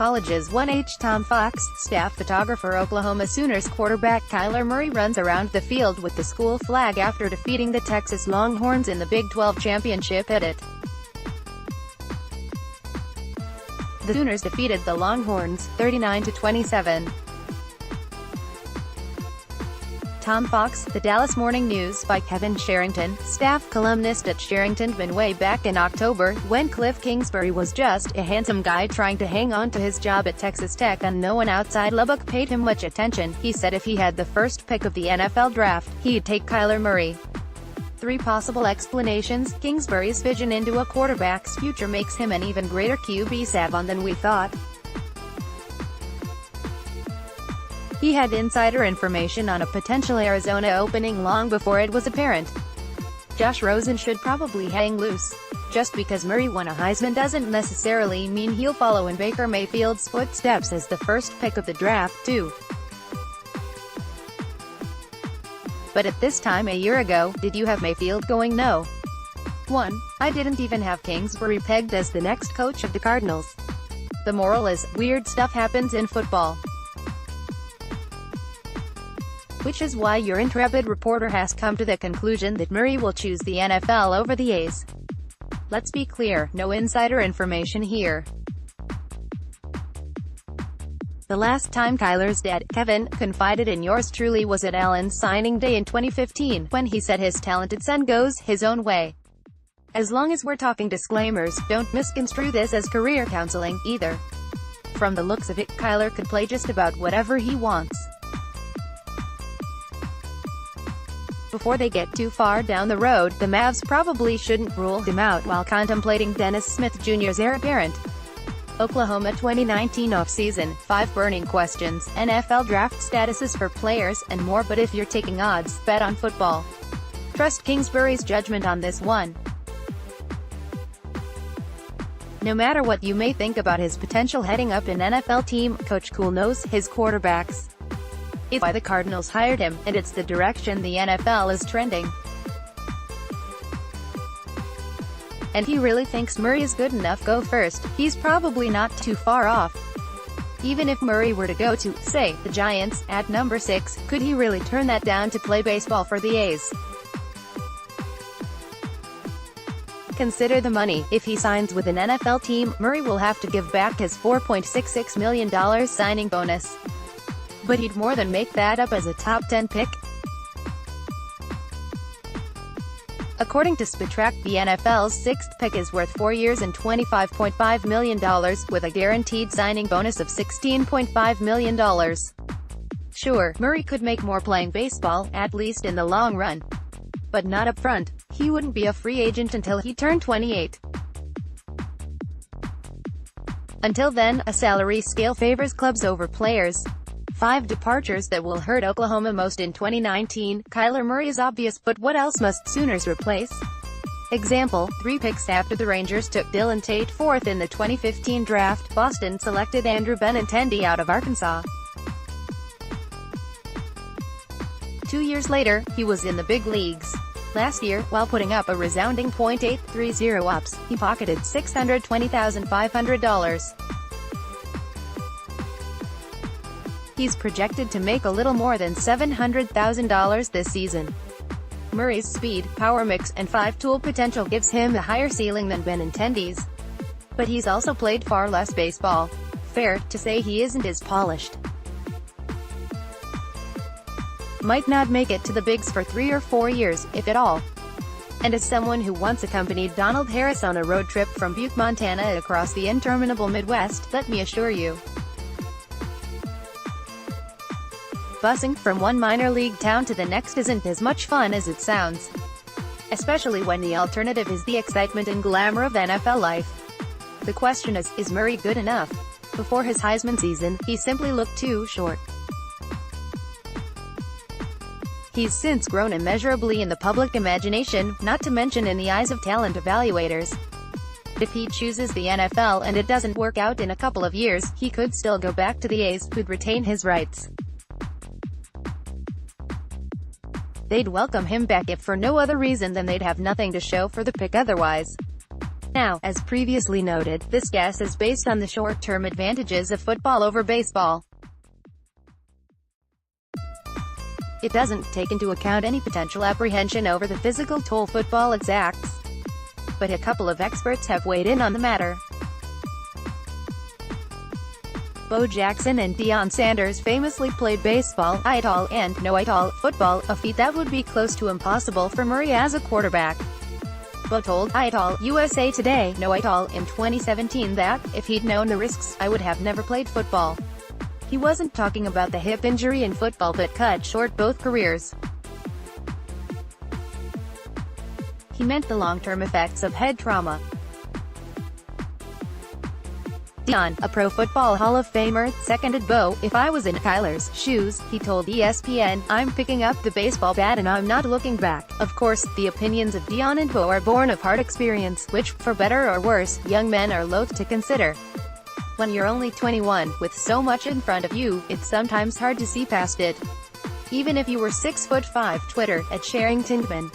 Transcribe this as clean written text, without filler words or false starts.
colleges. 1H Tom Fox, staff photographer. Oklahoma Sooners quarterback Kyler Murray runs around the field with the school flag after defeating the Texas Longhorns in the Big 12 championship. Edit. The Sooners defeated the Longhorns, 39-27. Tom Fox, The Dallas Morning News, by Kevin Sherrington, staff columnist at Sherrington. Been way back in October, when Kliff Kingsbury was just a handsome guy trying to hang on to his job at Texas Tech and no one outside Lubbock paid him much attention. He said if he had the first pick of the NFL draft, he'd take Kyler Murray. 3 possible explanations. Kingsbury's vision into a quarterback's future makes him an even greater QB savant than we thought. He had insider information on a potential Arizona opening long before it was apparent. Josh Rosen should probably hang loose. Just because Murray won a Heisman doesn't necessarily mean he'll follow in Baker Mayfield's footsteps as the first pick of the draft, too. But at this time a year ago, did you have Mayfield going? No. 1. I didn't even have Kingsbury pegged as the next coach of the Cardinals. The moral is, weird stuff happens in football. Which is why your intrepid reporter has come to the conclusion that Murray will choose the NFL over the A's. Let's be clear, no insider information here. The last time Kyler's dad, Kevin, confided in yours truly was at Allen's signing day in 2015, when he said his talented son goes his own way. As long as we're talking disclaimers, don't misconstrue this as career counseling, either. From the looks of it, Kyler could play just about whatever he wants. Before they get too far down the road, the Mavs probably shouldn't rule him out while contemplating Dennis Smith Jr.'s heir apparent. Oklahoma 2019 offseason, 5 burning questions, NFL draft statuses for players, and more. But if you're taking odds, bet on football. Trust Kingsbury's judgment on this one. No matter what you may think about his potential heading up an NFL team, Coach Cool knows his quarterbacks. It's why the Cardinals hired him, and it's the direction the NFL is trending. And he really thinks Murray is good enough. Go first. He's probably not too far off. Even if Murray were to go to, say, the Giants, at number 6, could he really turn that down to play baseball for the A's? Consider the money. If he signs with an NFL team, Murray will have to give back his $4.66 million signing bonus. But he'd more than make that up as a top 10 pick. According to Spotrac, the NFL's 6th pick is worth 4 years and $25.5 million, with a guaranteed signing bonus of $16.5 million. Sure, Murray could make more playing baseball, at least in the long run. But not up front. He wouldn't be a free agent until he turned 28. Until then, a salary scale favors clubs over players. 5 departures that will hurt Oklahoma most in 2019. Kyler Murray is obvious, but what else must Sooners replace? Example, 3 picks after the Rangers took Dylan Tate 4th in the 2015 draft, Boston selected Andrew Benintendi out of Arkansas. 2 years later, he was in the big leagues. Last year, while putting up a resounding .830 ops, he pocketed $620,500. He's projected to make a little more than $700,000 this season. Murray's speed, power mix, and 5-tool potential gives him a higher ceiling than Benintendi's. But he's also played far less baseball. Fair to say he isn't as polished. Might not make it to the bigs for 3 or 4 years, if at all. And as someone who once accompanied Donald Harris on a road trip from Butte, Montana across the interminable Midwest, let me assure you, busing from one minor league town to the next isn't as much fun as it sounds. Especially when the alternative is the excitement and glamour of NFL life. The question is Murray good enough? Before his Heisman season, he simply looked too short. He's since grown immeasurably in the public imagination, not to mention in the eyes of talent evaluators. If he chooses the NFL and it doesn't work out in a couple of years, he could still go back to the A's, who'd retain his rights. They'd welcome him back if for no other reason than they'd have nothing to show for the pick otherwise. Now, as previously noted, this guess is based on the short-term advantages of football over baseball. It doesn't take into account any potential apprehension over the physical toll football exacts. But a couple of experts have weighed in on the matter. Bo Jackson and Deion Sanders famously played baseball, I-tall, and no-I-tall football, a feat that would be close to impossible for Murray as a quarterback. Bo told I-tall USA Today, no-I-tall, in 2017 that, if he'd known the risks, I would have never played football. He wasn't talking about the hip injury in football that cut short both careers. He meant the long-term effects of head trauma. Deion, a Pro Football Hall of Famer, seconded Bo. If I was in Kyler's shoes, he told ESPN, I'm picking up the baseball bat and I'm not looking back. Of course, the opinions of Deion and Bo are born of hard experience, which, for better or worse, young men are loath to consider. When you're only 21, with so much in front of you, it's sometimes hard to see past it. Even if you were 6'5", Twitter, @Sherrington.